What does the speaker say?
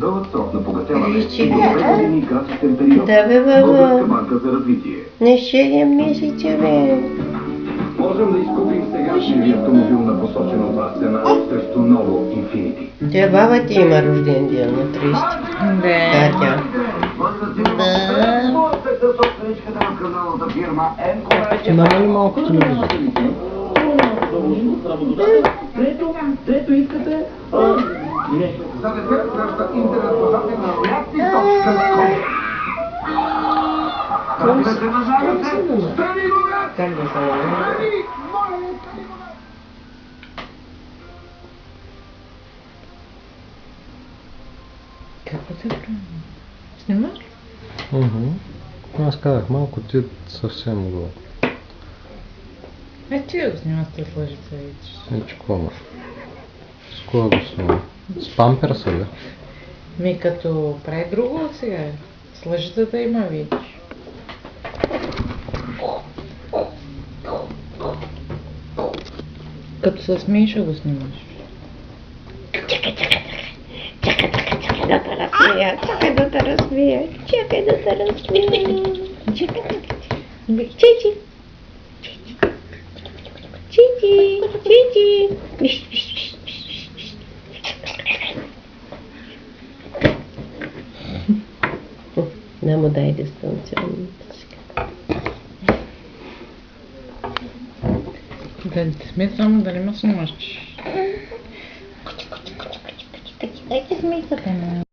Дълъг срок на погасяване Виж, че и до 5 години гратисен период. Да, бе, Българска банка за развитие. Не 7 месеца, бе. Можем да изкупим сегашния ви автомобил на посочена от вас цена срещу ново Infiniti. Тя баба ти има рожден ден на 30. Да, тя. Мама ли малко телевизор? Трето искате? Не. Как да се Какво се прави? Снимаш? Аз казах малко, ти съвсем го... Ти да го снимаш с лъжица, видиш. Ече, какво имаш? С кога го снимам? С памперса ли? Ми като прави друго сега. С лъжицата има, видиш. Като се смееш, го снимаш. Чакай да те разсмея. Чакай да те разсмея. Чакай да те разсмея. Чичи. Чичи. Чичи. Виж, виж, виж, виж, виж. Не му дай дистанционната сега. Да не те смей само да не ме снимаш. Дайте смейката.